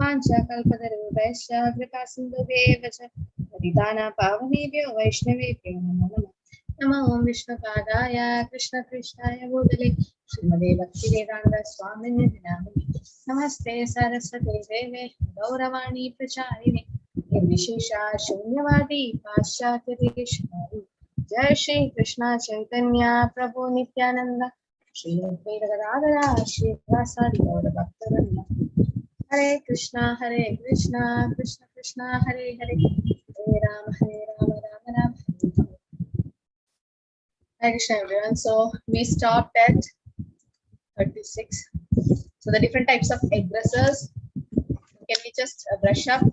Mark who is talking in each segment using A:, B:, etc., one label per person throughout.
A: Pancha kalpatarubhasya kripa sindhubheva cha patitana pavanebhyo vaishnavebhyo namo namo. Namo Om Vishnu Padaya Krishna Krishnaya Bhutale Srimade Bhakti Vedanta Swamini Dinamini Namaste Saraswate Deve Gauravani Pracharine Nirvishesha Shunyavadi Paschatya Deshmari Jai Shri Krishna Chaitanya Prabhu Nityananda Shri Advaita Gadadhara Shri Vasadi Gaura Bhaktavranda Hare Krishna Krishna Krishna Hare Hare Hare Rama Rama Rama Hare Hare. Hi Krishna everyone. So we stopped at 36. So the different types of aggressors. Can we just brush up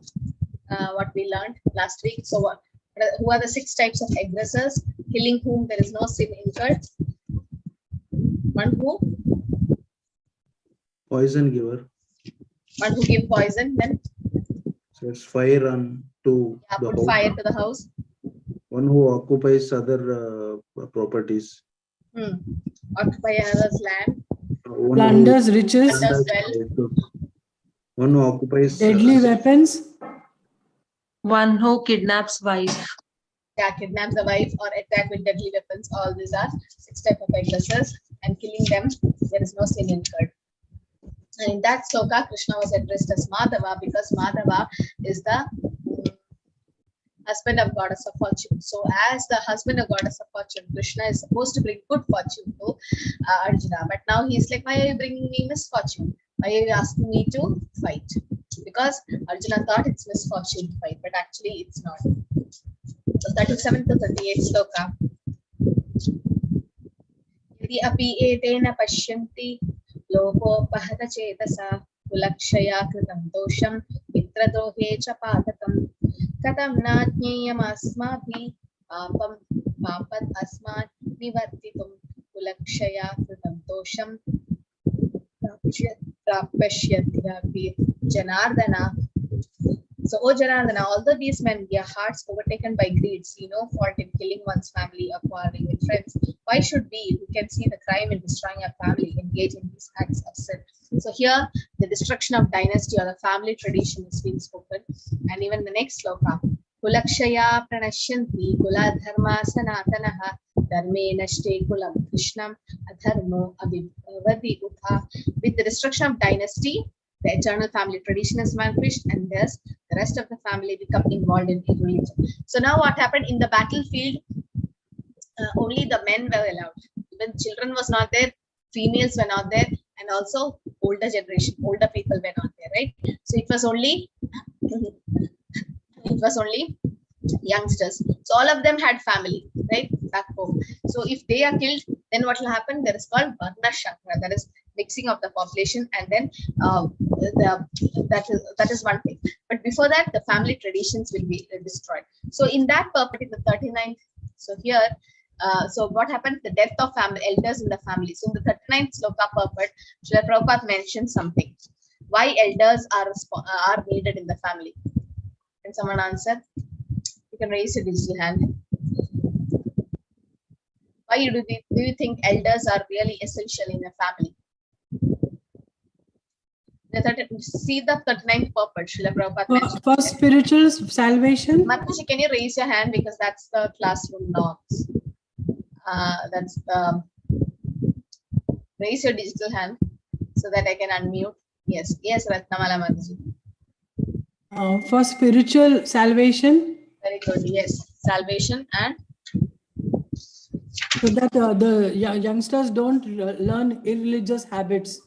A: what we learned last week? So who are the 6 types of aggressors? Killing whom there is no sin incurred. One who?
B: Poison giver.
A: One who give poison. Then?
B: So it's fire on to the
A: put
B: house.
A: Fire to the house.
B: One who occupies other properties.
A: Occupy another's land.
C: Plunders riches.
B: One who occupies
C: deadly weapons.
D: One who kidnaps wife.
A: Yeah, kidnaps the wife or attack with deadly weapons. All these are 6 types of aggressors, and killing them, there is no sin incurred. And in that sloka, Krishna was addressed as Madhava because Madhava is the husband of goddess of fortune. So as the husband of goddess of fortune, Krishna is supposed to bring good fortune to Arjuna. But now he's like, why are you bringing me misfortune? Why are you asking me to fight? Because Arjuna thought it's misfortune to fight, but actually it's not. So 37 to 38 sloka. Yadi api etena pashyanti lokopahata chetasa kulakshaya kritam dosham mitradrohe cha patakam katam najneyam asmabhi papam papat asmat nivartitum kulakshaya kritam dosham prapashyati janardana. So, O Janardana, although these men, their hearts overtaken by greed, see no fault in killing one's family or quarreling with friends, why should we, who can see the crime in destroying a family, engage in these acts of sin? So here, the destruction of dynasty or the family tradition is being spoken. And even the next sloka, Kulakshaya pranashyanti kula dharma sanatanaha dharme nashte kulam krishnam adharmo abhivadi utha. With the destruction of dynasty, the eternal family tradition is vanquished, and thus the rest of the family become involved in religion. So now what happened in the battlefield? Only the men were allowed. Even children was not there, females were not there, and also older generation, older people were not there, right? So it was only youngsters. So all of them had family, right, back home. So if they are killed, then what will happen? There is called Varna Shakra, that is mixing of the population, and then that is one thing. But before that, the family traditions will be destroyed. So in that purport, in the 39th, so here, so what happened? The death of family elders in the family. So in the 39th sloka purport, Srila Prabhupada mentioned something. Why elders are needed in the family? Can someone answer? You can raise your digital hand. Why do you think elders are really essential in a family? See the 39th purport, Srila Prabhupada mentioned.
C: For spiritual salvation.
A: Mataji, can you raise your hand because that's the classroom norms. Raise your digital hand so that I can unmute. Yes, Ratnamala Mataji.
C: For spiritual salvation.
A: Very good. Yes, salvation and.
C: So that the youngsters don't learn irreligious habits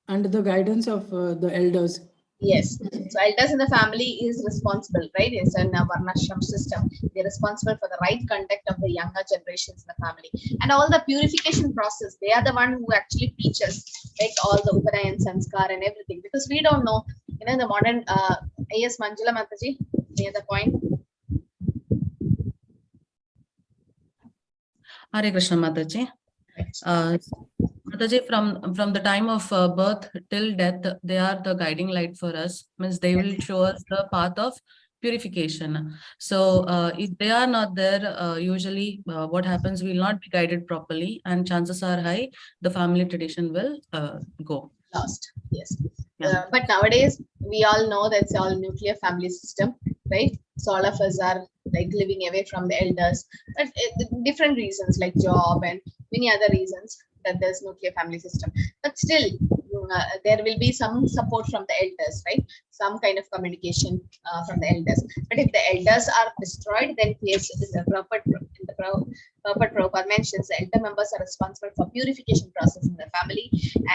C: under the guidance of the elders.
A: Yes. So elders in the family is responsible, right? It's a Varnashram system. They're responsible for the right conduct of the younger generations in the family. And all the purification process, they are the one who actually teach us, like all the Upanayan, Sanskar and everything. Because we don't know, the modern, yes, Manjula Mataji, any other point?
D: Hare Krishna Mataji. Mataji, from the time of birth till death, they are the guiding light for us. Means they will show us the path of purification. So if they are not there, usually what happens, we will not be guided properly, and chances are high the family tradition will go.
A: Lost. Yes.
D: Yeah.
A: But nowadays we all know that it's all nuclear family system, right? So all of us are like living away from the elders, but different reasons like job and many other reasons that there's nuclear family system. But still, there will be some support from the elders, right? Some kind of communication from the elders. But if the elders are destroyed, then yes, in the Prabhupada mentions the elder members are responsible for purification process in the family,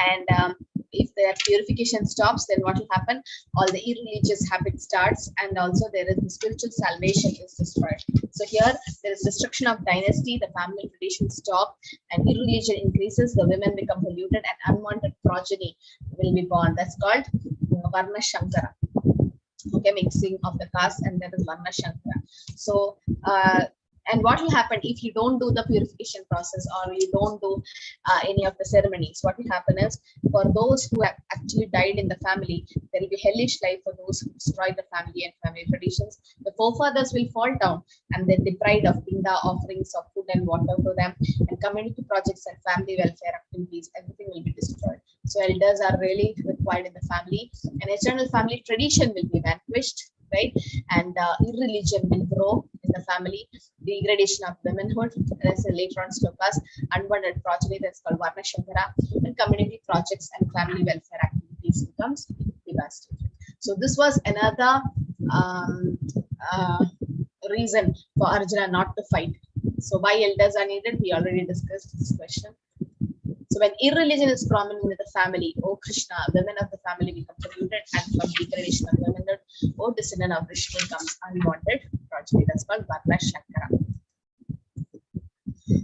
A: and if their purification stops, then what will happen? All the irreligious habit starts, and also there is the spiritual salvation is destroyed. So here there is destruction of dynasty, the family traditions stop, and irreligion increases, the women become polluted, and unwanted progeny will be born. That's called Varna Shankara. Okay, mixing of the caste, and that is Varna Shankara. So and what will happen if you don't do the purification process, or you don't do any of the ceremonies? What will happen is, for those who have actually died in the family, there will be hellish life for those who destroy the family and family traditions. The forefathers will fall down, and they're deprived of pinda offerings of food and water to them, and community projects and family welfare activities, everything will be destroyed. So elders are really required in the family, and eternal family tradition will be vanquished, right? And irreligion will grow in the family, degradation of womanhood, as later on slokas, unwanted progeny, that's called Varna Shankara, and community projects and family welfare activities becomes devastated. So this was another reason for Arjuna not to fight. So why elders are needed, we already discussed this question. So when irreligion is prominent in the family, oh Krishna, women of the family become polluted, and from degradation of womanhood, oh descendant of Vishnu comes unwanted progeny. That's called Varna Shankara.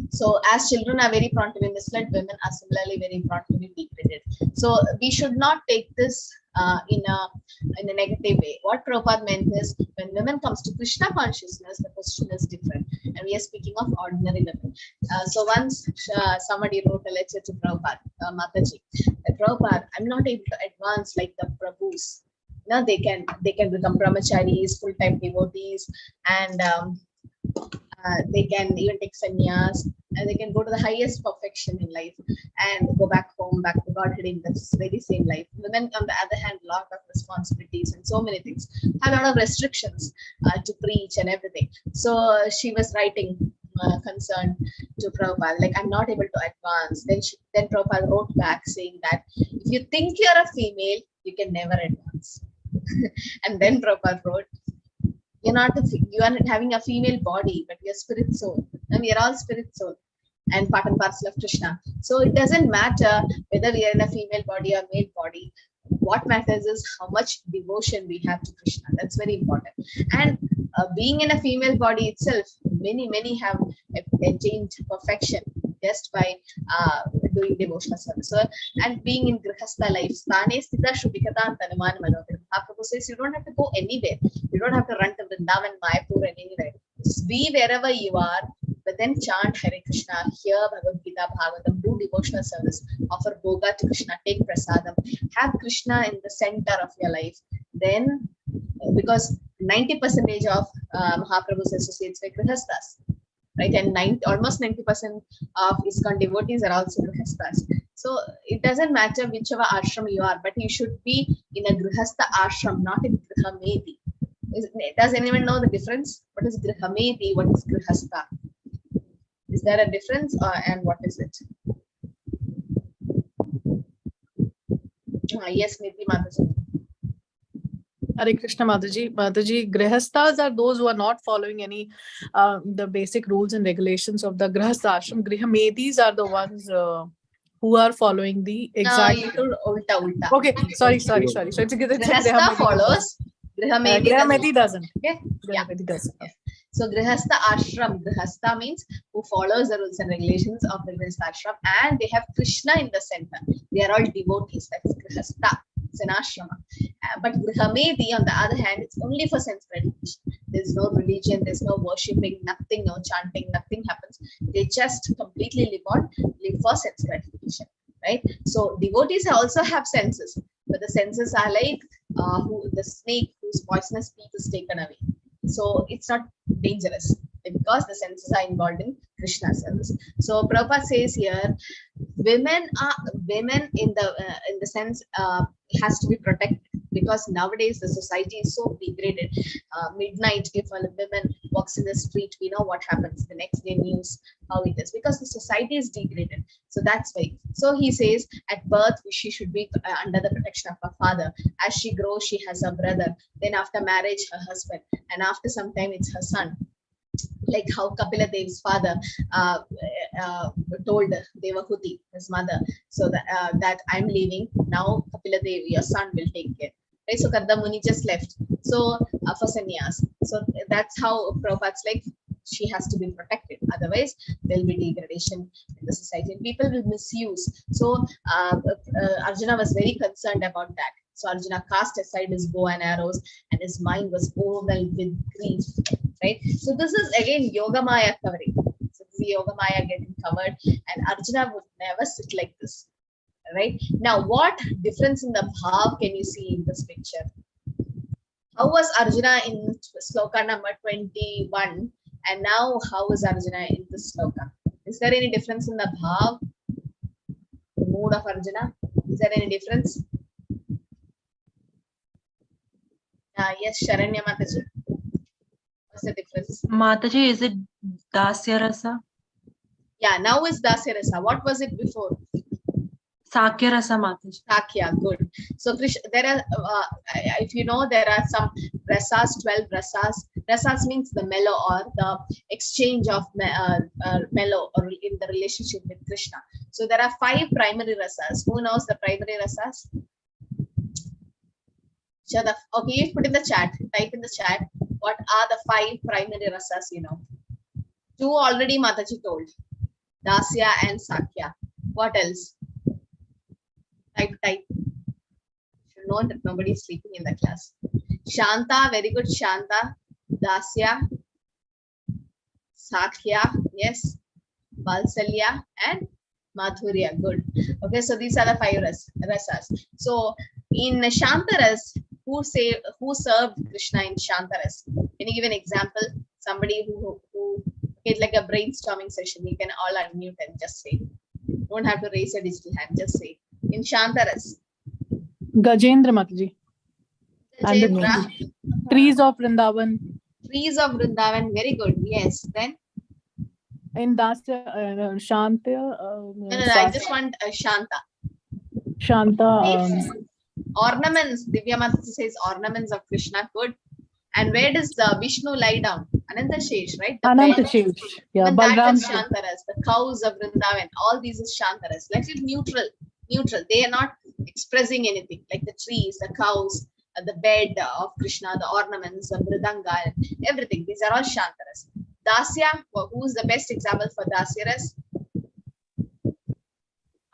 A: So as children are very prone to be misled, women are similarly very prone to be degraded. So we should not take this in a negative way. What Prabhupada meant is, when women comes to Krishna consciousness, the position is different, and we are speaking of ordinary women. So once somebody wrote a letter to Prabhupada, Mataji, Prabhupada, I'm not able to advance like the Prabhus. Now they can become brahmacharis, full-time devotees, and they can even take sannyas, and they can go to the highest perfection in life and go back home, back to Godhead in this very same life. Women, on the other hand, lot of responsibilities and so many things, have a lot of restrictions to preach and everything. So she was writing concerned to Prabhupada, like, I'm not able to advance. Then Prabhupada wrote back saying that if you think you're a female, you can never advance. And then Prabhupada wrote, you are having a female body, but you're spirit soul, and we are all spirit soul and part and parcel of Krishna. So it doesn't matter whether we are in a female body or male body. What matters is how much devotion we have to Krishna. That's very important. And being in a female body itself, many have attained perfection just by doing devotional service. So, and being in Grihastha life, Mahaprabhu says you don't have to go anywhere. You don't have to run to Vrindavan, Mayapur, and anywhere. Just be wherever you are, but then chant Hare Krishna, hear Bhagavad Gita, Bhagavatam, do devotional service, offer Bhoga to Krishna, take prasadam, have Krishna in the center of your life. Then, because 90% of Mahaprabhu's associates were Grihasthas, right? And almost 90% of ISKCON devotees are also Grihasthas. So it doesn't matter whichever ashram you are, but you should be in a Grihastha ashram, not in Grihameti. Does anyone know the difference? What is Grihameti? What is Grihastha? Is there a difference, and what is it? Yes, Niti Mataji.
E: Hare Krishna Mataji. Mataji, Grihasthas are those who are not following any the basic rules and regulations of the Grihastha ashram. Grihametis are the ones who are following the exact.
A: Ulta.
E: Okay, sorry. So it's a
A: Grihastha follows.
E: Grihameti doesn't.
A: Okay.
E: Grihameti doesn't.
A: Yeah. So Grihastha ashram. Grihastha means who follows the rules and regulations of the Grihastha ashram, and they have Krishna in the center. They are all devotees. That's Grihastha. It's an ashrama. But Grihameti, on the other hand, it's only for sense gratification. There's no religion, there's no worshipping, nothing, no chanting, nothing happens. They just completely live for sense gratification, right? So devotees also have senses, but the senses are like the snake whose poisonous teeth is taken away. So it's not dangerous because the senses are involved in Krishna service. So Prabhupada says here, women in the sense has to be protected, because nowadays the society is so degraded. Midnight, if a woman walks in the street, we know what happens the next day news, how it is, because the society is degraded. So that's why. So he says at birth she should be under the protection of her father. As she grows, she has a brother. Then after marriage, her husband, and after some time it's her son. Like how Kapila Dev's father told Devahuti, his mother, so that I'm leaving now. Kapila Dev, your son, will take care. Right? So Karda Muni just left. So for sannyas. So that's how Prabhupada's like, she has to be protected. Otherwise, there'll be degradation in the society and people will misuse. So Arjuna was very concerned about that. So Arjuna cast aside his bow and arrows, and his mind was overwhelmed with grief. Right? So this is again Yoga Maya covering. So this is Yoga Maya getting covered, and Arjuna would never sit like this. Right? Now, what difference in the bhav can you see in this picture? How was Arjuna in sloka number 21, and now how is Arjuna in this sloka? Is there any difference in the bhav, the mood of Arjuna? Is there any difference? Yes, Sharanya Mataji. What's the difference?
F: Mataji, is it Dasya Rasa?
A: Yeah, now is Dasya Rasa. What was it before?
F: Sakya Rasa, Mataji.
A: Sakya, good. So Krishna, there are, if you know, there are some rasas, 12 rasas. Rasas means the mellow or the exchange of mellow or in the relationship with Krishna. So there are 5 primary rasas. Who knows the primary rasas? Okay, you put in the chat, type in the chat, what are the 5 primary rasas you know? 2 already Mataji told, Dasya and Sakya. What else? Type. You know that nobody is sleeping in the class. Shanta, very good, Shanta. Dasya, Sakya, yes. Valsalya and Madhurya, good. Okay, so these are the 5 rasas. So in Shantaras, who served Krishna in Shantaras? Can you give an example? Somebody who it's like a brainstorming session. You can all unmute and just say. Don't have to raise a digital hand. Just say. In Shantaras.
E: Gajendra Mataji. And
A: Gajendra.
E: Trees of Vrindavan.
A: Trees of Vrindavan. Very good. Yes. Then.
E: In Dasya, Shanta.
A: No, I just want Shanta.
E: Shanta.
A: Ornaments. Divya Mataji says ornaments of Krishna. Good. And where does Vishnu lie down? Ananta Shesh, right?
E: Ananta Shesh. Yeah,
A: Balram. Shantaras. The cows of Vrindavan. All these is Shantaras. Like it's neutral. They are not expressing anything. Like the trees, the cows, the bed of Krishna, the ornaments, the mridanga, everything. These are all Shantaras. Dasya. Who is the best example for Dasyaras?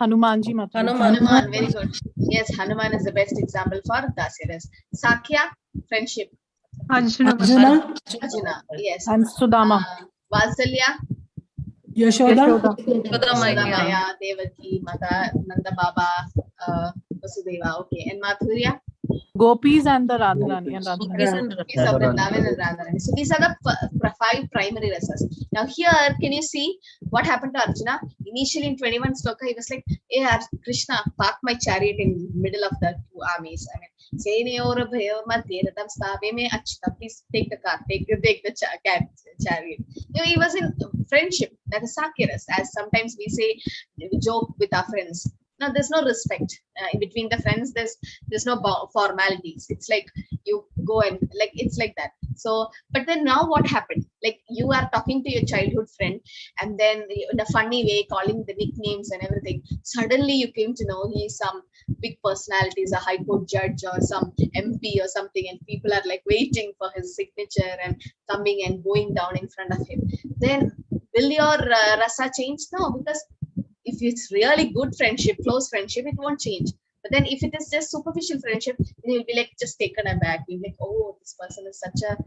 E: Hanumanji Mataji.
A: Hanuman. Very good. Yes, Hanuman is the best example for Dasyaras. Sakya, friendship.
C: Arjuna.
A: Yes.
E: And Sudama.
A: Valsalya.
C: Yashoda.
A: Maya, Devaki, Mata, Nanda Baba, Vasudeva. Okay. And Madhurya?
E: Gopis and the Radharani.
A: So these are the 5 primary rasas. Now here, can you see what happened to Arjuna? Initially in 21 sloka, he was like, hey Krishna, park my chariot in middle of the 2 armies. I mean, please take the car, take the chariot. You know, he was in friendship. That is Sakyaras. As sometimes we say, we joke with our friends. Now there's no respect in between the friends. There's no formalities. It's like you go and like it's like that. So, but then now what happened? Like you are talking to your childhood friend, and then in a funny way calling the nicknames and everything. Suddenly you came to know he's some big personality, is a high court judge or some MP or something, and people are like waiting for his signature and coming and going down in front of him. Then will your rasa change? No, because if it's really good friendship, close friendship, it won't change. But then if it is just superficial friendship, then you'll be like just taken aback. You'll be like, oh, this person is such a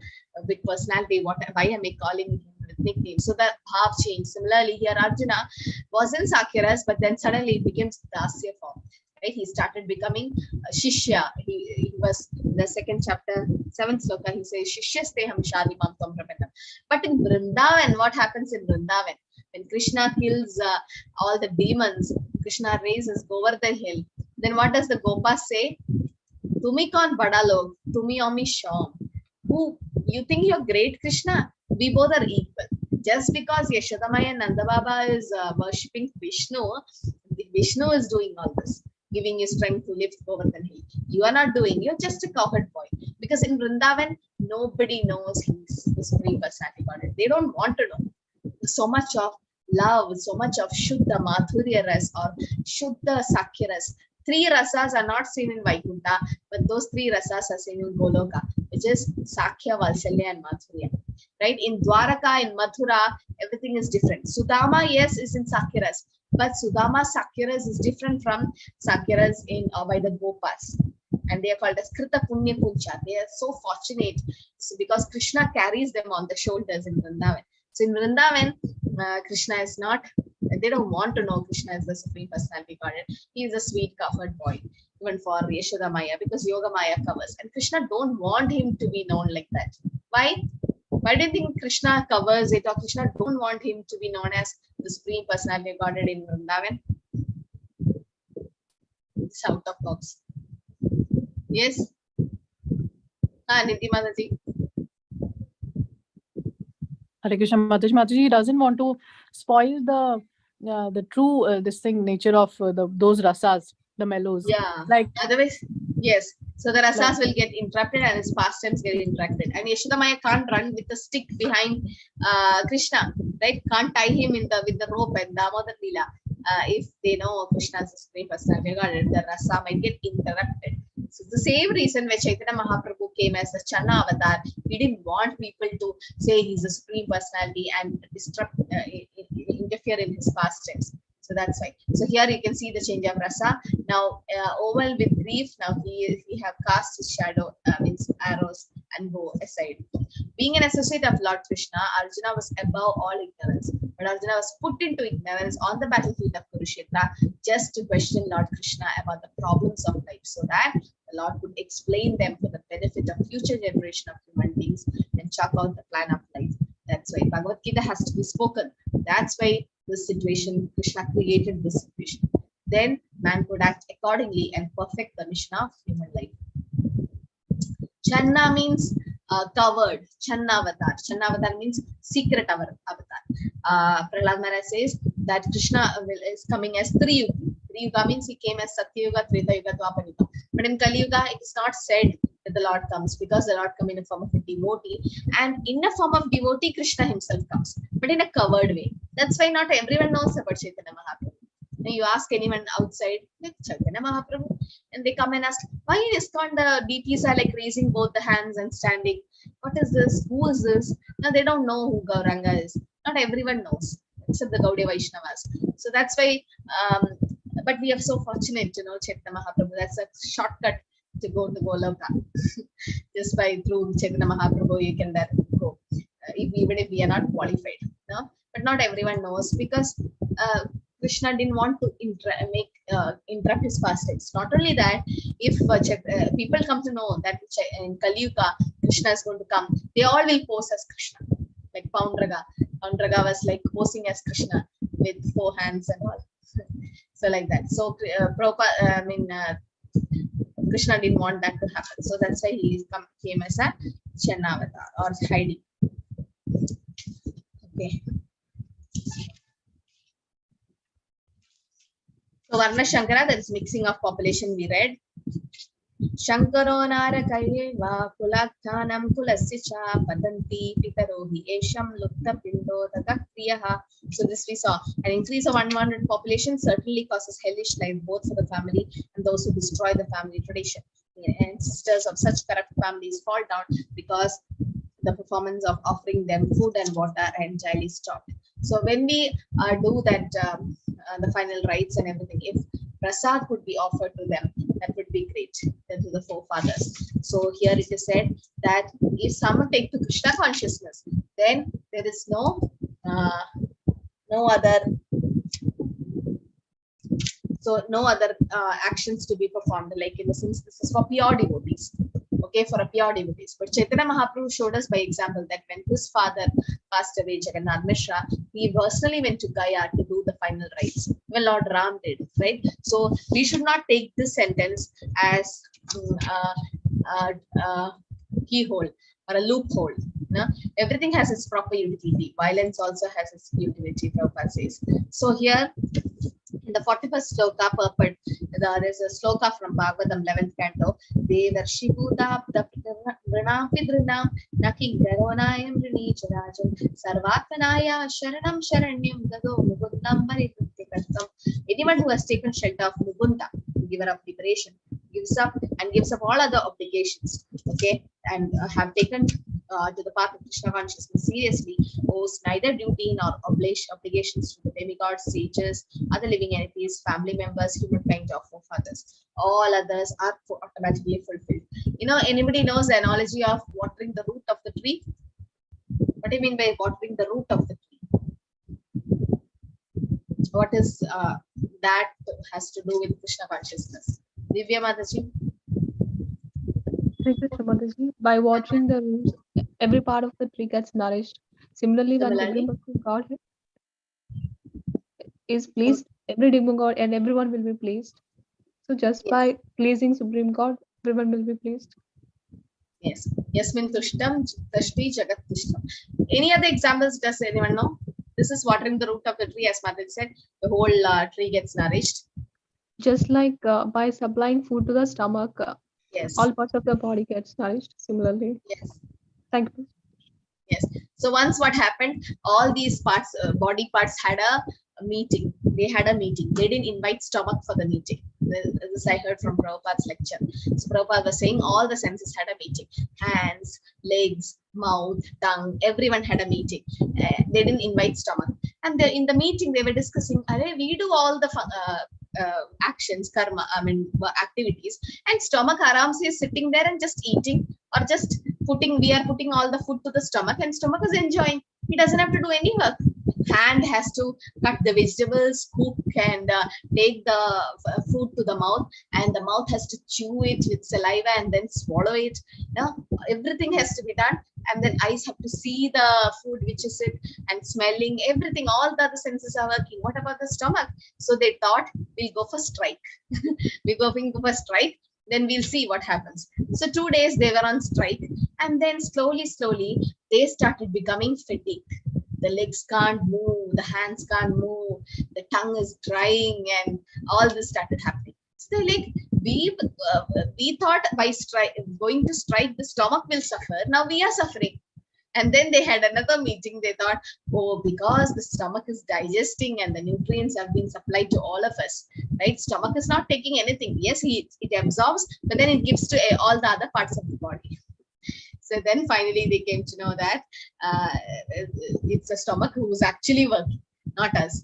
A: big personality. Why am I calling him with nicknames? So that half change. Similarly, here Arjuna was in Sakyaras, but then suddenly it became Dasya form. Right? He started becoming Shishya. He was in the 2nd chapter, 7th sloka, he says, Shishyasteham Shadimam Tvam Prapannam. But in Vrindavan, what happens in Vrindavan? When Krishna kills all the demons, Krishna raises Govardhan hill, then what does the Gopas say? Tumi kaun bada log, tumi omi sham. Who you think you're great, Krishna? We both are equal. Just because Yashodamaya and Nanda Baba is worshipping Vishnu, Vishnu is doing all this, giving you strength to lift Govardhan hill. You are not doing. You're just a cowherd boy. Because in Vrindavan, nobody knows he's the Supreme Personality Godhead. They don't want to know. So much of love, so much of Shuddha Madhurya Ras or Shuddha Sakya Ras. 3 rasas are not seen in Vaikuntha, but those 3 rasas are seen in Goloka, which is Sakya, Valsalya, and Madhurya. Right? In Dwaraka, in Mathura, everything is different. Sudama, yes, is in Sakya Ras, but Sudama Sakya Ras is different from Sakya Ras in by the Gopas. And they are called as Krita Punya Puncha. They are so fortunate because Krishna carries them on the shoulders in Vrindavan. So in Vrindavan, Krishna is not, they don't want to know Krishna is the Supreme Personality Godhead. He is a sweet covered boy, even for Yashoda Maya, because Yoga Maya covers. And Krishna don't want him to be known like that. Why? Why do you think Krishna covers it, or Krishna don't want him to be known as the Supreme Personality Godhead in Vrindavan? It's out of box. Yes? Nidhi Mataji.
E: Hare Krishna Mataji. Mataji doesn't want to spoil the true this thing nature of those rasas, the mellows.
A: Yeah.
E: Like
A: otherwise, yes. So the rasas will get interrupted and his pastimes get interrupted. And Yashoda Maya can't run with the stick behind Krishna, right? Can't tie him in with the rope and Damodar Leela. If they know Krishna's Supreme Personality Godhead, the rasa might get interrupted. So the same reason why Chaitanya Mahaprabhu came as the Channa avatar, he didn't want people to say he's a Supreme Personality and disrupt, interfere in his pastimes. So that's why. So here you can see the change of rasa. Now, overwhelmed with grief, now he have cast his shadow, means arrows, and go aside. Being an associate of Lord Krishna, Arjuna was above all ignorance. But Arjuna was put into ignorance on the battlefield of Kurukshetra just to question Lord Krishna about the problems of life, so that the Lord could explain them for the benefit of future generation of human beings and chalk out the plan of life. That's why Bhagavad Gita has to be spoken. That's why this situation, Krishna created this situation. Then man could act accordingly and perfect the mission of human life. Channa means covered. Channa avatar. Channa avatar means secret avatar. Prahlad Maharaj says that Krishna is coming as Triyuga. Triyuga means he came as Satyuga, Treta Yuga, Dwapar Yuga. But in Kali Yuga, it is not said that the Lord comes, because the Lord comes in the form of a devotee, and in the form of devotee, Krishna himself comes, but in a covered way. That's why not everyone knows about Chaitanya Mahaprabhu. Now you ask anyone outside, like Chaitanya Mahaprabhu, and they come and ask, why in ISKCON the deities are like raising both the hands and standing? What is this? Who is this? Now they don't know who Gauranga is. Not everyone knows, except the Gaudiya Vaishnavas. So that's why, but we are so fortunate to know Chaitanya Mahaprabhu. That's a shortcut to go to Goloka. Just by through Chaitanya Mahaprabhu, you can there go, even if we are not qualified. No? But not everyone knows, because Krishna didn't want to interrupt his pastimes. Not only that, if people come to know that in Kali Yuga Krishna is going to come, they all will pose as Krishna, like Poundraga. Poundraga was like posing as Krishna with 4 hands and all. So like that. So Krishna didn't want that to happen. So that's why he came as a Channa avatar or hiding. Okay. So Varna Shankara, that is mixing of population, we read. Shankaro Narakayeva Kulaktanam Kulasya Padanti Pitarohi Esham Lukta Pindo Takriyaha. So this we saw. An increase of unwanted population certainly causes hellish life both for the family and those who destroy the family tradition. Ancestors of such corrupt families fall down because the performance of offering them food and water entirely stopped. So when we do that, the final rites and everything, if prasad could be offered to them, that would be great, to the forefathers. So here it is said that if someone take to Krishna consciousness, then there is no other actions to be performed. Like in the sense, this is for pure devotees. okay, for a pure devotees. But Chaitanya Mahaprabhu showed us by example that when his father passed away, Jagannath Mishra, he personally went to Gaya to do the final rites. Well, Lord Ram did, right? So we should not take this sentence as keyhole or a loophole. No? Everything has its proper utility. Violence also has its utility, Prabhupada says. So here, in the 41st sloka purport, there is a sloka from Bhagavatam 11th canto. Devarshi Bhutapta Vrinapi Drinam Naki Garonayam Rinicharajan Sarvatmanaya Sharanam Sharanyam Gado Mugundam Maritrikatam. Anyone who has taken shelter of Mugunda, giver of liberation, gives up all other obligations, okay, and have taken to the path of Krishna consciousness seriously, owes neither duty nor obligations to the demigods, sages, other living entities, family members, humankind, or forefathers. All others are automatically fulfilled. You know, anybody knows the analogy of watering the root of the tree? What do you mean by watering the root of the tree? What is that has to do with Krishna consciousness? Divya Mataji?
G: By watering the roots, every part of the tree gets nourished. Similarly, when demigod God is pleased, every demigod and everyone will be pleased. So just by pleasing Supreme God, everyone will be pleased.
A: Yes. Yasmin Tushtam Tashti Jagat Tushtam. Any other examples? Does anyone know? This is watering the root of the tree, as Mataji said. The whole tree gets nourished.
G: Just like by supplying food to the stomach,
A: yes,
G: all parts of the body gets nourished. Similarly.
A: Yes.
G: Thank you.
A: Yes. So once what happened, all these parts, body parts had a meeting. They had a meeting. They didn't invite stomach for the meeting. This I heard from Prabhupada's lecture. So Prabhupada was saying all the senses had a meeting. Hands, legs, mouth, tongue, everyone had a meeting. They didn't invite stomach. And in the meeting, they were discussing, we do all the actions, karma, activities, and stomach arams is sitting there and just eating, or just we are putting all the food to the stomach, and stomach is enjoying. He doesn't have to do any work. Hand has to cut the vegetables, cook, and take the food to the mouth, and the mouth has to chew it with saliva and then swallow it. Now everything has to be done, and then eyes have to see the food which is it, and smelling, everything, all the other senses are working. What about the stomach? So they thought, we'll go for strike. we go for strike, then we'll see what happens. So 2 days they were on strike, and then slowly they started becoming fatigued. The legs can't move, the hands can't move, the tongue is drying, and all this started happening. So they're like, we thought by going to strike, the stomach will suffer. Now we are suffering. And then they had another meeting. They thought, oh, because the stomach is digesting and the nutrients have been supplied to all of us, right? Stomach is not taking anything. Yes, it absorbs, but then it gives to all the other parts of the body. So then finally they came to know that it's the stomach who's actually working, not us.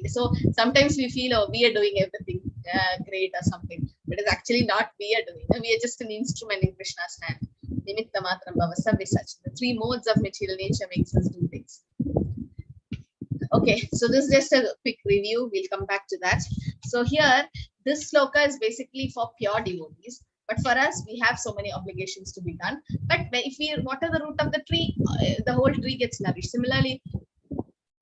A: So sometimes we feel, oh, we are doing everything great or something, but it's actually not we are doing. We are just an instrument in Krishna's hand. Nimitta matram bhava sarvesach. The 3 modes of material nature makes us do things. Okay, so this is just a quick review. We'll come back to that. So here, this sloka is basically for pure devotees. But for us, we have so many obligations to be done. But if we water the root of the tree, the whole tree gets nourished. Similarly,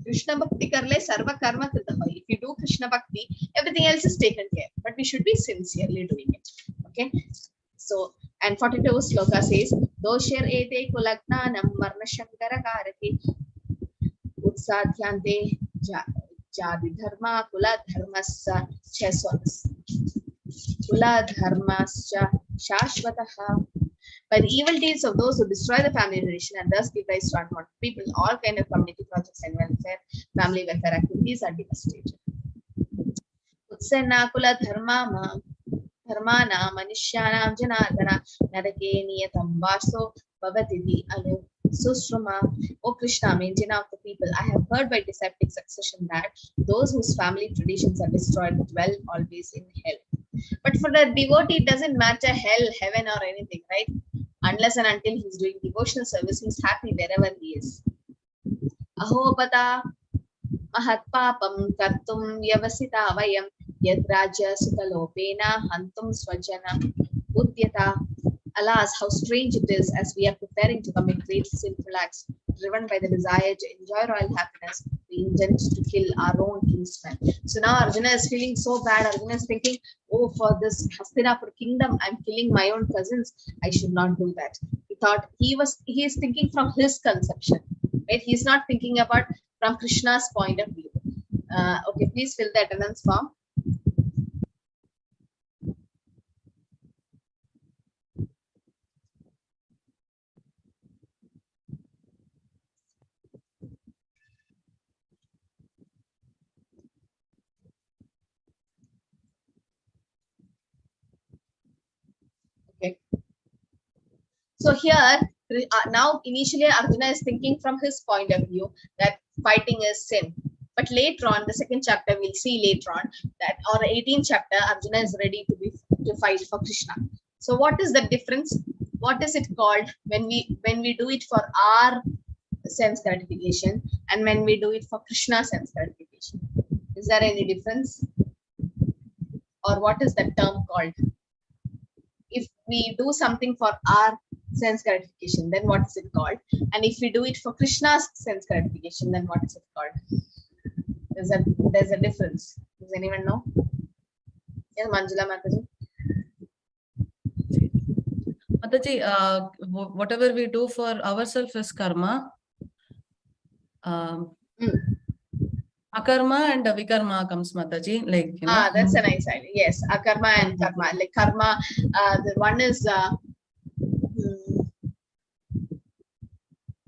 A: Krishna Bhakti karle sarva karma krita hoy. If you do Krishna Bhakti, everything else is taken care. But we should be sincerely doing it. Okay. So, and 42 sloka says, Doshir ete kulagnanam marna shankara karati utsadhyante jadi dharma kula dharmasya cheswas. Kula dharmasya shashvataha. By the evil deeds of those who destroy the family tradition and thus give rise to unwanted people, all kind of community projects and welfare, family welfare activities are devastated. Utsanna kula dharmana manishyanam janardana narake niyatam vaso bhavatiti anu susrama. O Krishna, maintainer of the people, I have heard by disciplic succession that those whose family traditions are destroyed dwell always in hell. But for the devotee, it doesn't matter hell, heaven, or anything, right? Unless and until he's doing devotional service, he's happy wherever he is. Ahopata mahatpapam kartum vyavasita vayam yadraja sutalopena hantum swajana udyata Alas, how strange it is as we are preparing to commit great sinful acts, driven by the desire to enjoy royal happiness, we intend to kill our own kinsmen. So now Arjuna is feeling so bad. Arjuna is thinking, oh, for this Hastinapur kingdom, I'm killing my own cousins. I should not do that. He thought he is thinking from his conception, right? He's not thinking about from Krishna's point of view. Okay, please fill the attendance form. Okay. So here, now initially Arjuna is thinking from his point of view that fighting is sin. But later on, the second chapter, we'll see later on that, or the 18th chapter, Arjuna is ready to fight for Krishna. So what is the difference? What is it called when we do it for our sense gratification and when we do it for Krishna's sense gratification? Is there any difference? Or what is that term called? If we do something for our sense gratification, then what is it called? And if we do it for Krishna's sense gratification, then what is it called? There's a difference. Does anyone know? Yes, Manjula Mataji.
D: Mataji, whatever we do for ourselves is karma. Akarma and vikarma comes, Mataji. Like, you know.
A: That's a nice idea. Yes, akarma and karma. Like karma, the one is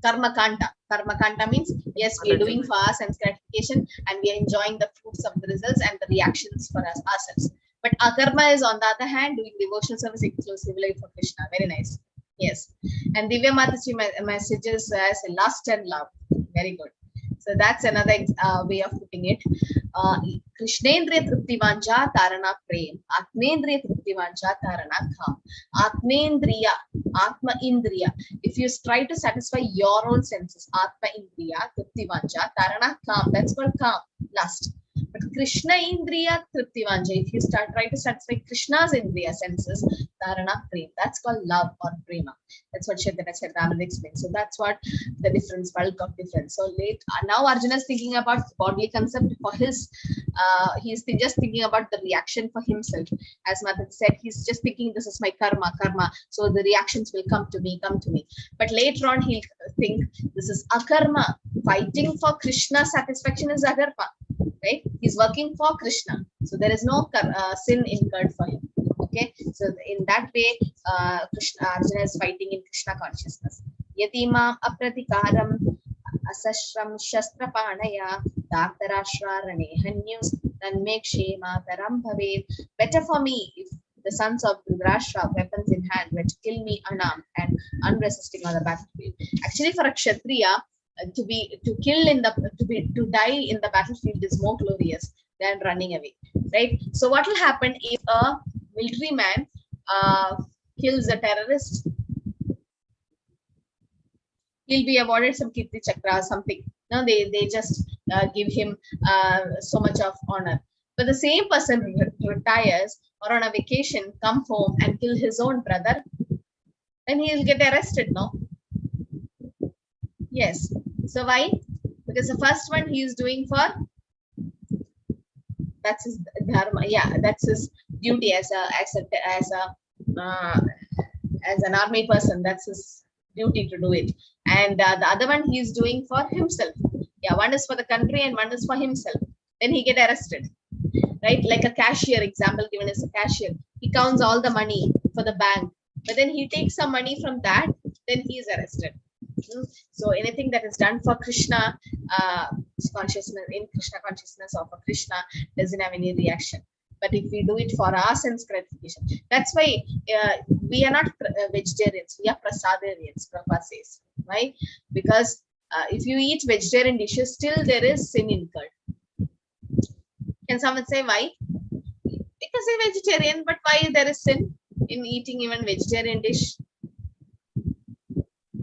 A: karma kanta. Karma kanta means, yes, we are doing for our sense gratification and we are enjoying the fruits of the results and the reactions for us ourselves. But akarma is, on the other hand, doing devotional service exclusively for Krishna. Very nice. Yes. And Divya Mataji messages as lust and love. Very good. So that's another way of putting it. Krishnendriya tripti vanja tarana prem. Atmendriya tripti vanja tarana kham. Atmendriya, atma indriya. If you try to satisfy your own senses, atma indriya tripti vanja tarana kham. That's called kham, lust. But Krishna indriya tripti vanja. If you try to satisfy Krishna's indriya senses, tarana prem. That's called love or prema. That's what Chaitanya explains. So that's what the difference, bulk of difference. So now Arjuna is thinking about bodily concept for his, he's just thinking about the reaction for himself. As Mother said, he's just thinking, this is my karma. So the reactions will come to me. But later on, he'll think, this is akarma. Fighting for Krishna's satisfaction is akarma, right? He's working for Krishna. So there is no sin incurred for him. Okay, so in that way, Arjuna is fighting in Krishna consciousness. Yatimam apratikaram asashram shastrapanaya dartarashrarane hanyus tanme kshema taram bhaved. Better for me if the sons of Dhritarashtra, weapons in hand, were to kill me unarmed and unresisting on the battlefield. Actually, for a Kshatriya, to die in the battlefield is more glorious than running away, right? So what will happen if a military man kills a terrorist? He'll be awarded some Kirti Chakra or something. No, they just give him so much of honor. But the same person retires or on a vacation, come home and kill his own brother, then he'll get arrested, no? Yes. So why? Because the first one he is doing for, that's his dharma. Yeah, that's his duty as an army person. That's his duty to do it. And the other one he is doing for himself. Yeah, one is for the country and one is for himself. Then he get arrested, right? Like a cashier, example given as a cashier. He counts all the money for the bank, but then he takes some money from that, then he is arrested. So anything that is done for Krishna consciousness, in Krishna consciousness or for Krishna, doesn't have any reaction. But if we do it for our sense gratification, that's why we are not vegetarians, we are prasadarians, Prabhupada says. Why? Because if you eat vegetarian dishes, still there is sin incurred. Can someone say why? Because they're vegetarian, but why there is sin in eating even vegetarian dish?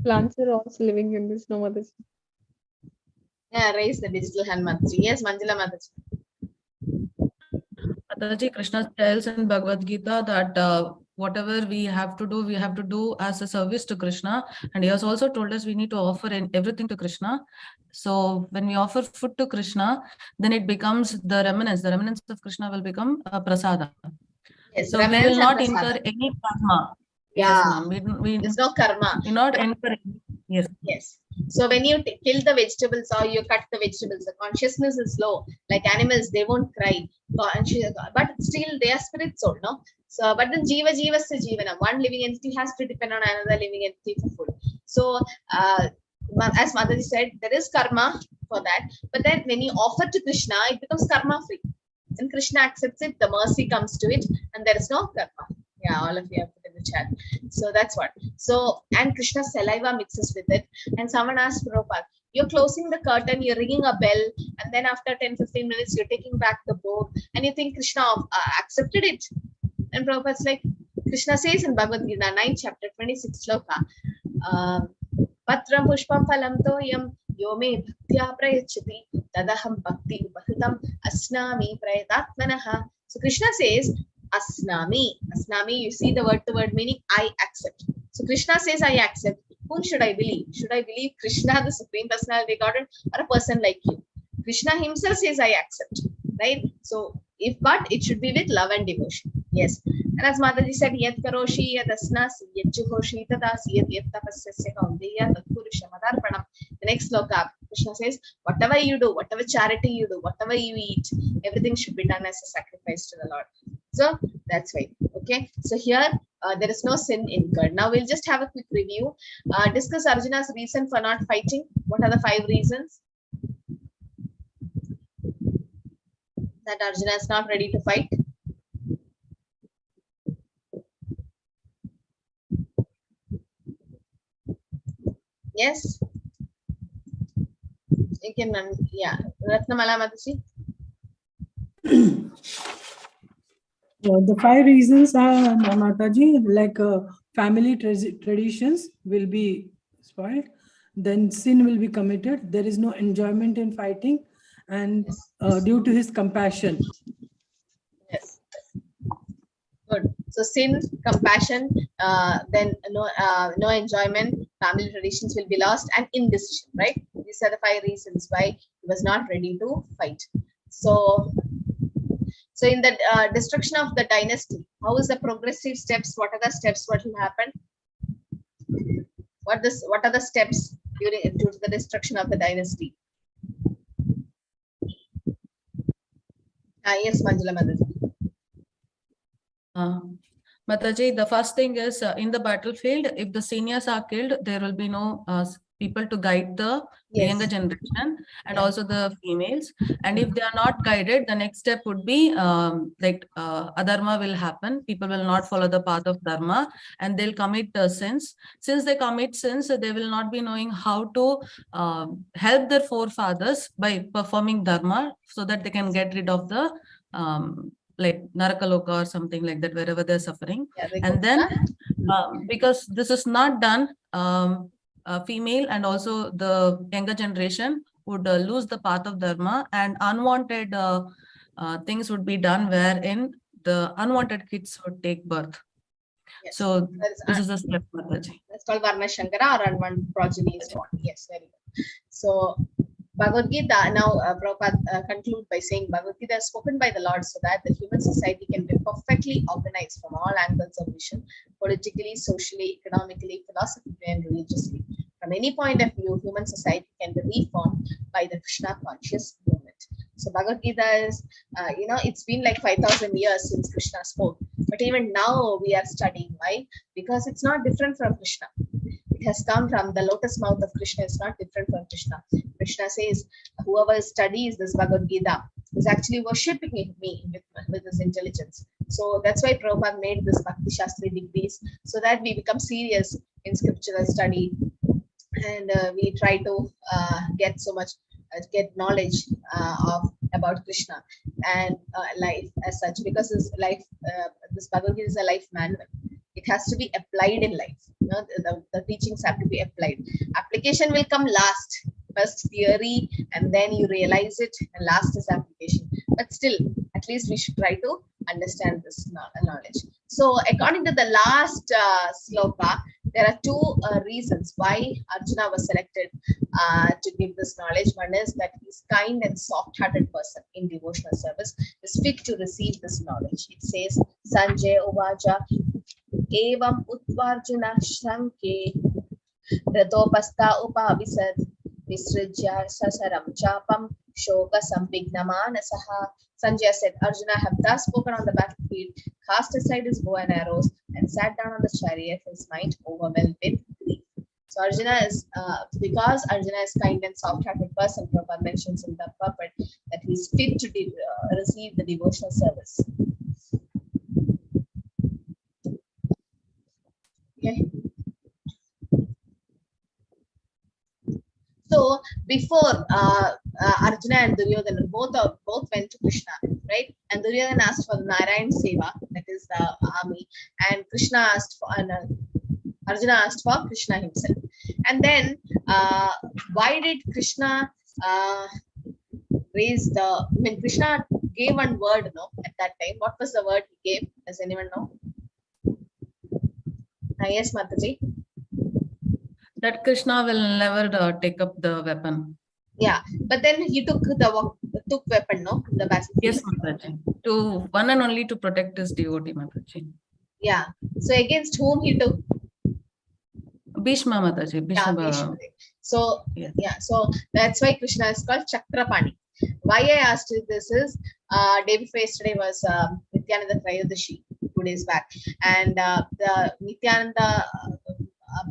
G: Plants are also living in this, no others.
A: Yeah, raise the digital hand, Mataji. Yes, Manjula Mataji.
D: Mataji, Krishna tells in Bhagavad Gita that whatever we have to do as a service to Krishna. And he has also told us we need to offer everything to Krishna. So when we offer food to Krishna, then it becomes the remnants of Krishna will become prasada.
A: Yes,
D: So we
A: remnants
D: will
A: and
D: not incur
A: prasada.
D: any karma.
A: Yeah.
D: Yes, ma'am.
A: There's no karma.
D: We not incur. Yes.
A: Yes. So when you kill the vegetables or you cut the vegetables, the consciousness is low. Like animals, they won't cry. But still they are spirit soul, no? So, but then jiva jivasya jivanam. One living entity has to depend on another living entity for food. So, as Mataji said, there is karma for that. But then when you offer to Krishna, it becomes karma free. When Krishna accepts it, the mercy comes to it, and there is no karma. Yeah, all of you have put in the chat. So that's what. So, and Krishna's saliva mixes with it. And someone asked Prabhupada, you're closing the curtain, you're ringing a bell, and then after 10-15 minutes, you're taking back the book, and you think Krishna accepted it. And Prabhupada's like, Krishna says in Bhagavad Gita, 9th chapter, 26 sloka, Patram pushpam phalam toyam yome bhaktya prayachati tadaham bhakti upahitam asnami prayatatmanaha. So Krishna says, Asnami. Asnami, you see the word to word meaning, I accept. So Krishna says, I accept. Whom should I believe? Should I believe Krishna, the Supreme Personality of Godhead, or a person like you? Krishna himself says, I accept. Right? So, if but it should be with love and devotion. Yes. And as Mataji said, Yat karoshi, yat asnasi, yat juhoshi, tadasi, yat tapasyasya kaundeya, tat purusha madarpanam. The next sloka, Krishna says, whatever you do, whatever charity you do, whatever you eat, everything should be done as a sacrifice to the Lord. So that's why. Okay. So here there is no sin incurred. Now we'll just have a quick review. Discuss Arjuna's reason for not fighting. What are the 5 reasons that Arjuna is not ready to fight? Yes. You can, yeah. Ratnamala Mataji.
C: The 5 reasons are, Mataji, like family traditions will be spoiled, then sin will be committed, there is no enjoyment in fighting, and due to his compassion.
A: Yes. Good. So sin, compassion, then no enjoyment, family traditions will be lost, and indecision, right? These are the 5 reasons why he was not ready to fight. So in the destruction of the dynasty, how is the progressive steps? What are the steps? What will happen? What are the steps due to the destruction of the dynasty? Yes, Manjula Mataji.
D: Mataji, the first thing is in the battlefield, if the seniors are killed, there will be no people to guide the younger generation and also the females. And if they are not guided, the next step would be adharma will happen. People will not follow the path of dharma and they'll commit sins. Since they commit sins, they will not be knowing how to help their forefathers by performing dharma so that they can get rid of the like Narakaloka or something like that, wherever they're suffering. And then because this is not done, female and also the younger generation would lose the path of dharma, and unwanted things would be done wherein the unwanted kids would take birth.
A: Yes.
D: So this is a step, Mataji.
A: That's called Varna Shankara, or unwanted progeny is born. Yes, very good. So Bhagavad Gita, now Prabhupada conclude by saying Bhagavad Gita is spoken by the Lord so that the human society can be perfectly organized from all angles of vision, politically, socially, economically, philosophically, and religiously. From any point of view, human society can be reformed by the Krishna conscious movement. So Bhagavad Gita is, it's been like 5,000 years since Krishna spoke. But even now we are studying. Why? Because it's not different from Krishna. It has come from the lotus mouth of Krishna. It's not different from Krishna. Krishna says, whoever studies this Bhagavad Gita is actually worshipping me with his intelligence. So that's why Prabhupada made this Bhakti Shastri degrees, so that we become serious in scriptural study. And we try to get so much, get knowledge about Krishna and life as such, because this life, this Bhagavad Gita is a life manual. It has to be applied in life. The teachings have to be applied. Application will come last. First theory, and then you realize it, and last is application. But still, at least we should try to understand this knowledge. So according to the last sloka, there are two reasons why Arjuna was selected to give this knowledge. One is that he's kind and soft-hearted person in devotional service, is fit to receive this knowledge. It says, Sanjay Uvaja Evam Utvarjuna Shanke Ratopasta Upavisad Visrijya Sasaram Chapam Shoka Samvignamanasaha. Sanjay said, Arjuna have thus spoken on the battlefield, cast aside his bow and arrows, and sat down on the chariot, his mind overwhelmed with grief. So Arjuna is, because Arjuna is kind and soft-hearted person, Prabhupada mentions in the purport that he is fit to receive the devotional service. Okay. So before Arjuna and Duryodhana both went to Krishna, right? And Duryodhana asked for Narayan Seva, that is the army, and Krishna asked for Arjuna asked for Krishna himself. And then why did Krishna raise the? I mean, Krishna gave one word, no? At that time, what was the word he gave? Does anyone know? Yes, Mataji.
D: That Krishna will never take up the weapon.
A: Yeah, but then he took weapon, no? The battlefield.
D: Yes, Mataji. To one and only to protect his devotee, Mataji.
A: Yeah. So against whom he took?
D: Bhishma, Mataji. Bhishma.
A: Yeah, Bhishma. So
D: yes.
A: yeah, so that's why Krishna is called Chakrapani. Why I asked you this is day before yesterday was Nityananda Trayodasi, 2 days back, and the Nityananda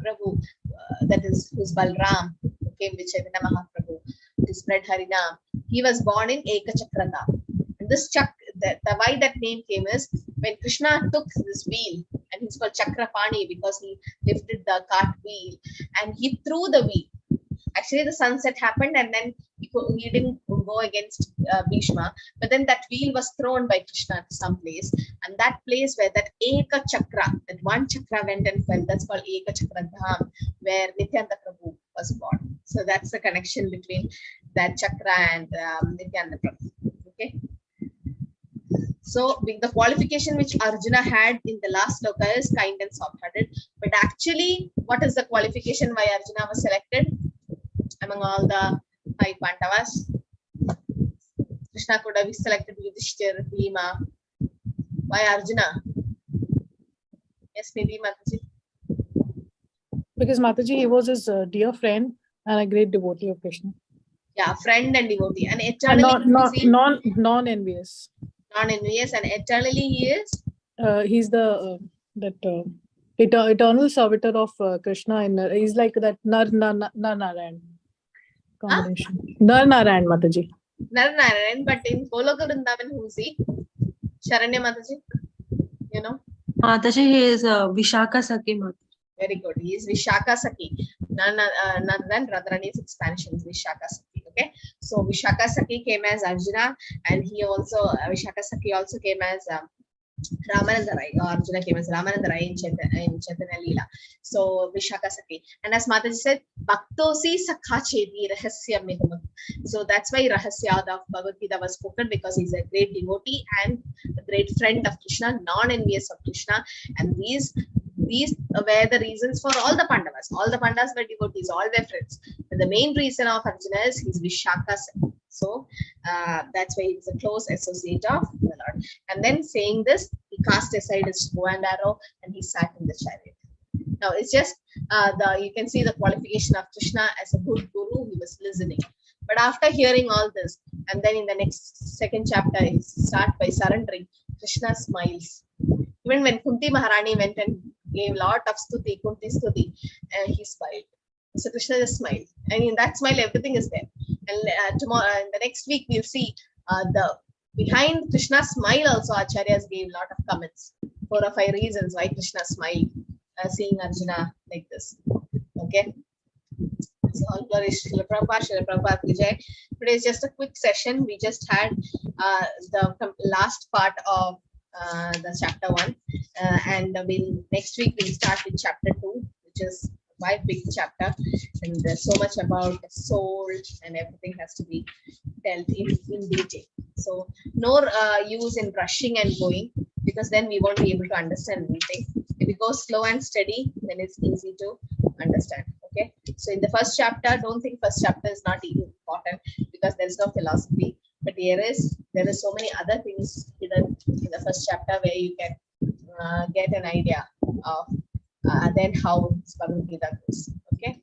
A: Prabhu, that is who's Balram, who came with Chaitanya Mahaprabhu to spread Harinam. He was born in Ekachakrata. And this why that name came is when Krishna took this wheel, and he's called Chakrapani because he lifted the cart wheel and he threw the wheel. Actually, the sunset happened and then he didn't go against Bhishma, but then that wheel was thrown by Krishna to some place, and that place where that Eka Chakra, that one chakra went and fell, that's called Eka Chakra Dham, where Nityananda Prabhu was born. So that's the connection between that chakra and Nityananda Prabhu. Okay. So the qualification which Arjuna had in the last sloka is kind and soft-hearted, but actually, what is the qualification why Arjuna was selected among all the 5 Pandavas? Krishna could have selected Yudhishthir, Bhima. Why Arjuna? Yes, maybe Mataji.
E: Because Mataji, he was his dear friend and a great devotee of Krishna.
A: Yeah, friend and devotee, and
E: And
A: eternally
E: non-envious.
A: Non-envious, and eternally he is.
E: He's the eternal servitor of Krishna, and he's like that Nar-Narayan combination. Nar-Narayan, Mataji.
A: Narayan, but in Goloka Vrindavan, who's he? Sharanya Mataji, you know?
F: Mataji, he is Vishaka Saki Mataji.
A: Very good. He is Vishaka Saki. None than Radharani's expansion is Vishaka Saki. Okay. So Vishaka Saki came as Arjuna, and he also Vishaka Saki also came as Ramananda Rai. Arjuna came as Ramananda Rai in Chaitanya Leela. So Vishaka Saki. And as Mataji said, Bhaktosi Sakha Chedi Rahasya Midam. So that's why Rahasya of Bhagavad Gita was spoken, because he's a great devotee and a great friend of Krishna, non-envious of Krishna. And these were the reasons for all the Pandavas. All the Pandavas were devotees, all were friends. But the main reason of Arjuna is he's Vishaka Saki. So that's why he's a close associate of the Lord. And then saying this, he cast aside his bow and arrow and he sat in the chariot. Now it's just you can see the qualification of Krishna as a good guru. He was listening. But after hearing all this, and then in the next second chapter, he starts by surrendering. Krishna smiles. Even when Kunti Maharani went and gave a lot of stuti, Kunti stuti, he smiled. So Krishna just smiled. And in that smile, everything is there. And tomorrow, in the next week, we'll see the behind Krishna's smile also Acharyas gave a lot of comments. 4 or 5 reasons why Krishna smiled, seeing Arjuna like this. Okay. So all glory Srila Prabhupada Vijay. Today is just a quick session. We just had the last part of the chapter 1, and next week we'll start with chapter 2, which is quite big chapter, and there's so much about the soul and everything has to be dealt in detail. So no use in rushing and going, because then we won't be able to understand anything. If we go slow and steady, then it's easy to understand. Okay, so in the first chapter, don't think first chapter is not even important, because there is no philosophy, but there is so many other things hidden in the first chapter where you can get an idea of then how Bhagavad Gita goes. Okay,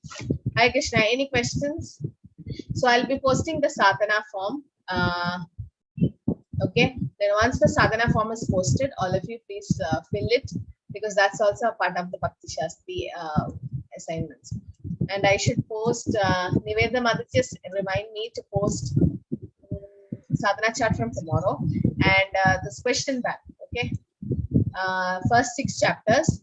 A: Hi Krishna, any questions? So I'll be posting the sadhana form. Okay, then once the sadhana form is posted, all of you please fill it, because that's also a part of the Bhakti Shastri assignments. And I should post, Niveda Mother just remind me to post sadhana chart from tomorrow, and this question bank. Okay, first six chapters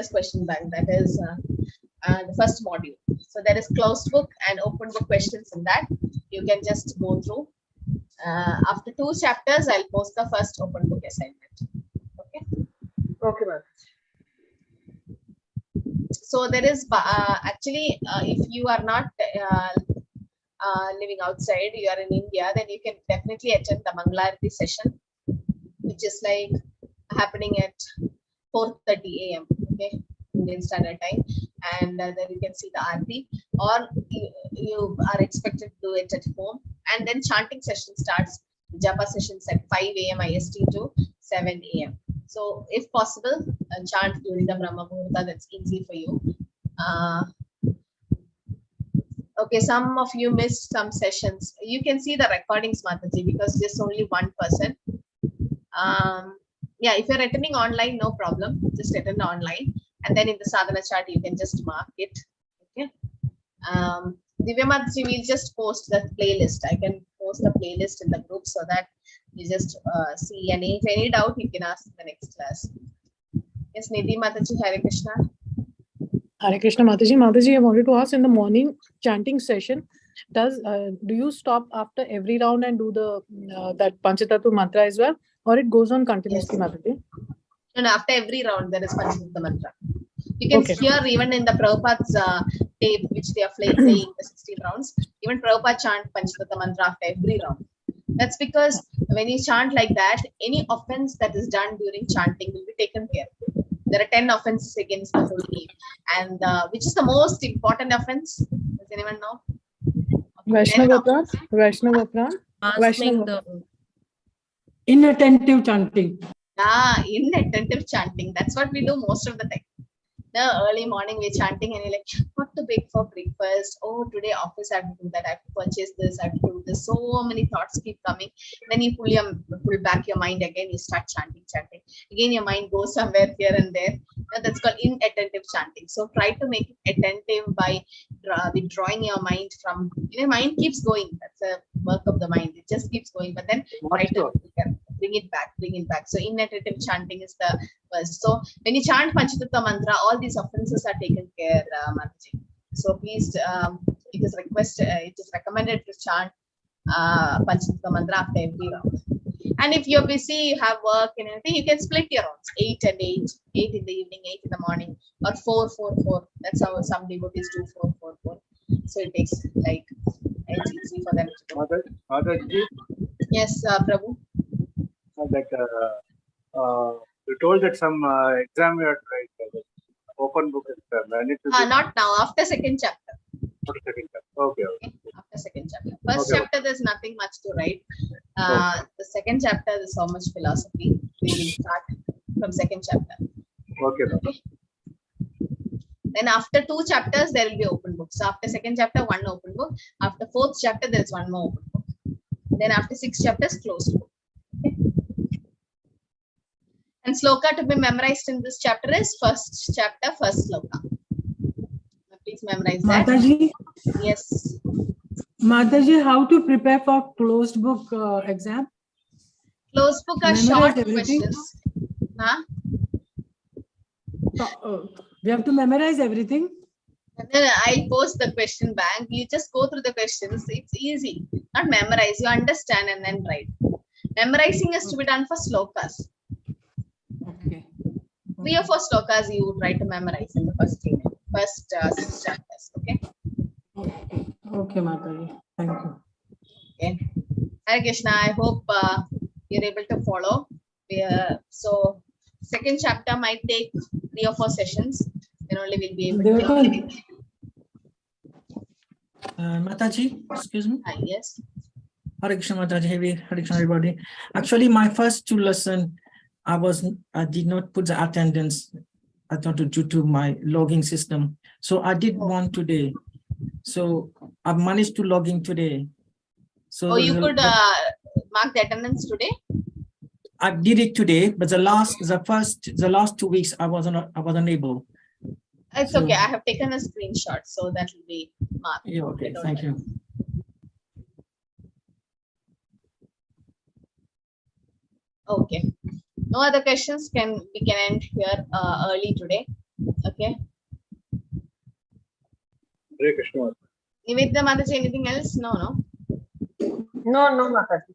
A: question bank, that is the first module. So there is closed book and open book questions in that. You can just go through. After 2 chapters, I'll post the first open book assignment. Okay.
H: Okay, ma'am.
A: So there is actually, if you are not living outside, you are in India, then you can definitely attend the Mangalarati session, which is like happening at 4:30 a.m. Okay, Indian Standard Time, and then you can see the Aarti, or you are expected to do it at home. And then chanting session starts, Japa sessions at 5 a.m. IST to 7 a.m. So if possible, chant during the Brahma Muhurta, that's easy for you. Okay, some of you missed some sessions. You can see the recordings, Mataji, because there's only one person. Yeah, if you're attending online, no problem. Just attend online. And then in the sadhana chart, you can just mark it. Okay. Divya Mataji will just post the playlist. I can post the playlist in the group so that you just see. And if any doubt, you can ask in the next class. Yes, Nidhi Mataji, Hare Krishna.
E: Hare Krishna, Mataji. Mataji, I wanted to ask, in the morning chanting session, do you stop after every round and do the that Panchatattva mantra as well, or it goes on continuously,
A: Yes.
E: Mataji?
A: No, after every round there is Panchatattva mantra. You can
E: Okay.
A: hear even in the Prabhupada's tape, which they are playing the 16 rounds. Even Prabhupada chant Panchatattva mantra after every round. That's because when you chant like that, any offense that is done during chanting will be taken care of. There are 10 offenses against the holy name, and which is the most important offense? Does anyone know?
E: Vaishnava Pran? Vaishnava Pran?
D: Asking the
C: Inattentive chanting.
A: Inattentive chanting. That's what we do most of the time. The early morning we're chanting and you're like, what to bake for breakfast? Oh, today office I have to do that. I have to purchase this. I have to do this. So many thoughts keep coming. Then you pull back your mind again. You start chanting. Again, your mind goes somewhere here and there. And that's called inattentive chanting. So try to make it attentive by withdrawing your mind from. Mind keeps going. That's a work of the mind. It just keeps going. But then try to bring it back. So inattentive chanting is the first. So when you chant Panchatattva mantra, all these offenses are taken care, Mataji. So please, it is recommended to chant Panchatattva mantra after every round. And if you're busy, you have work and anything, you can split your rounds, 8 and 8, 8 in the evening, 8 in the morning, or 4, 4, 4. That's how some devotees do 4, 4, 4. So it takes it's easy for them to do.
H: Mataji,
A: Yes, Prabhu.
H: You told that some exam you had write, open book exam.
A: Not now, after second chapter.
H: Okay.
A: After second chapter. First chapter, there's nothing much to write. The second chapter, there's so much philosophy. We will start from second chapter.
H: Okay.
A: Then after 2 chapters, there will be open book. So after second chapter, 1 open book. After 4th chapter, there is 1 more open book. Then after 6 chapters, closed book. Okay. And sloka to be memorized in this chapter is first chapter, first sloka. Please memorize that.
C: Mataji,
A: Yes.
C: Mataji, how to prepare for closed book exam?
A: Closed book are
C: Memorize
A: short
C: everything?
A: questions. Huh?
C: We have to memorize everything.
A: And then I'll post the question bank. You just go through the questions. It's easy. Not memorize. You understand and then write. Memorizing is to be done for slokas.
C: Okay.
A: 3 or 4 slokas you would try to memorize in the first 6 chapters. Okay.
C: Okay, Mataji. Thank you.
A: Okay. Hare Krishna. I hope you're able to follow. So, second chapter might take 3 or 4 sessions. Then only we'll be able to.
C: Devakant,
I: Mataji, excuse me.
A: Yes.
I: Hare Krishna Mataji, Hare Krishna everybody. Actually, my first 2 lessons, I did not put the attendance. I thought due to my logging system. So I did one today. So I've managed to log in today. So
A: You could mark the attendance today.
I: I did it today, but the last 2 weeks I wasn't able.
A: It's okay. I have taken a screenshot, so that will be marked.
I: Yeah, okay, thank you.
A: Okay. No other questions. We can end here early today. Okay.
H: Hare Krishna.
A: Nivedita Mataji, anything else? No.
F: No, Mataji.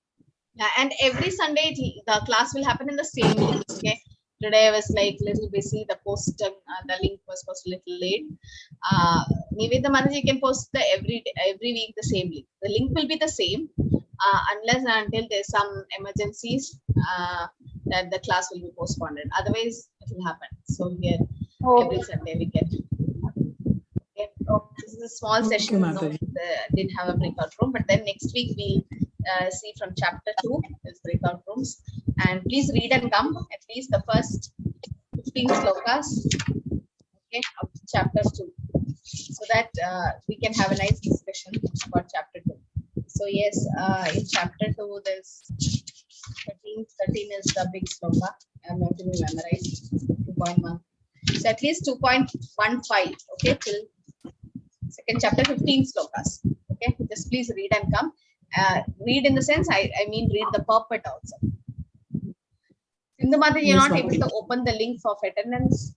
A: Yeah, and every Sunday the class will happen in the same link. Okay. Today I was like little busy. The link was posted a little late. Nivedita Mataji, you can post every week the same link. The link will be the same unless and until there's some emergencies that the class will be postponed. Otherwise, it will happen. So here every Sunday we get. Okay. This is a small session. Didn't have a breakout room, but then next week we'll see from chapter 2 is breakout rooms, and please read and come at least the first 15 slokas, okay, of chapter 2, so that we can have a nice discussion about chapter 2. So yes, in chapter 2 there's 13 is the big sloka. I'm going to be memorized 2.1. So at least 2.15, okay, till second chapter, 15 slokas. Okay, just please read and come. Read in the sense, I mean read the purport also. Sindhu Mataji, you're not able to open the link for attendance.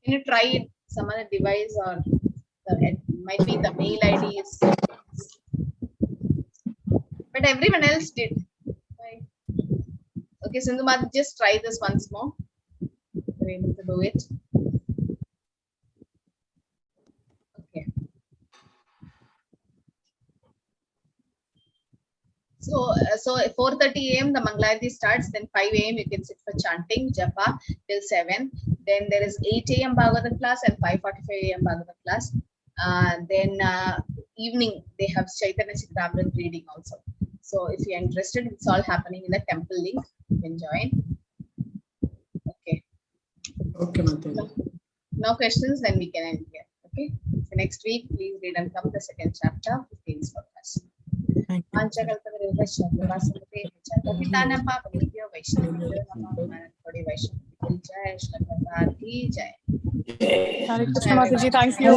A: Can you try it some other device, or it might be the mail ID is, but everyone else did. Right? Okay, Sindhu Mataji, just try this once more. You're able to do it. Okay. So 4:30 a.m. the Mangalarati starts. Then 5 a.m. you can sit for chanting japa till 7. Then there is 8 a.m. Bhagavad class and 5:45 a.m. Bhagavad class. Then evening they have Chaitanya Charitamrita reading also. So if you're interested, it's all happening in the temple link. You can join. Okay.
C: Okay, Mataji.
A: No questions, then we can end here. Okay. So next week, please read and come the second chapter, 15 slokas.
I: Thank you.
E: Hare Krishna Mataji, thank you.